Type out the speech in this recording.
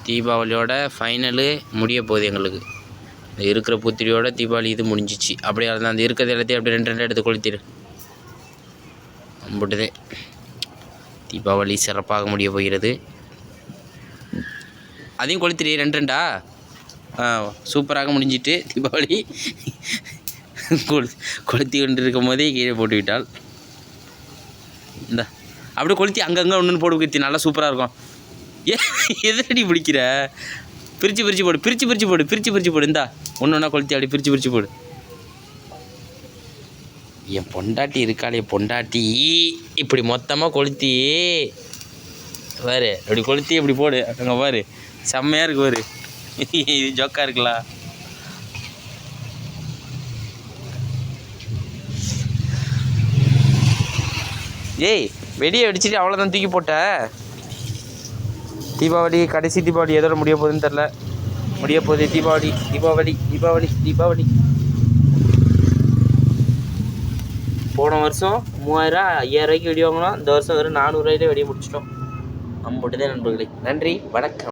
தீபாவளியோட final முடிய போகுது எங்களுக்கு. இருக்கிற புத்திரியோட தீபாவளி இது முடிஞ்சிச்சு. அப்படியே இருந்தால் அந்த இருக்கிறது எல்லாத்தையும் அப்படியே 2 எடுத்து கொளுத்திடு. அம்புட்டுதே தீபாவளி சிறப்பாக முடிய போகிறது. அதையும் கொளுத்திடு 2 சூப்பராக முடிஞ்சிட்டு தீபாவளி. கொளுத்தி கொண்டு இருக்கும் போதே கீழே போட்டு விட்டால். இந்த அப்படியே கொளுத்தி அங்கங்கே ஒன்று போட்டு கீர்த்தி நல்லா சூப்பராக இருக்கும். எதடி பிடிக்கிற? பிரித்து போடு. இந்தா ஒன்று கொளுத்தி அப்படி பிரித்து போடு. என் பொண்டாட்டி இருக்காளே பொண்டாட்டி இப்படி மொத்தமாக கொளுத்தி பாரு. அப்படி கொளுத்தி இப்படி போடு. அங்கே பாரு செம்மையாக இருக்கு பாரு. இது ஜோக்கா இருக்குல்ல. ஏய் வெடியை வெடிச்சிட்டு அவ்வளோதான் தூக்கி போட்ட. தீபாவளி கடைசி தீபாவளி எதோட முடிய போகுதுன்னு தெரில. முடிய போகுது தீபாவளி. போன வருஷம் 3000 5000 வெடி வாங்கினோம். இந்த வருஷம் வெறும் 400 வெடியை முடிச்சிட்டோம். அம்புட்டுதான் நண்பர்களே. நன்றி, வணக்கம்.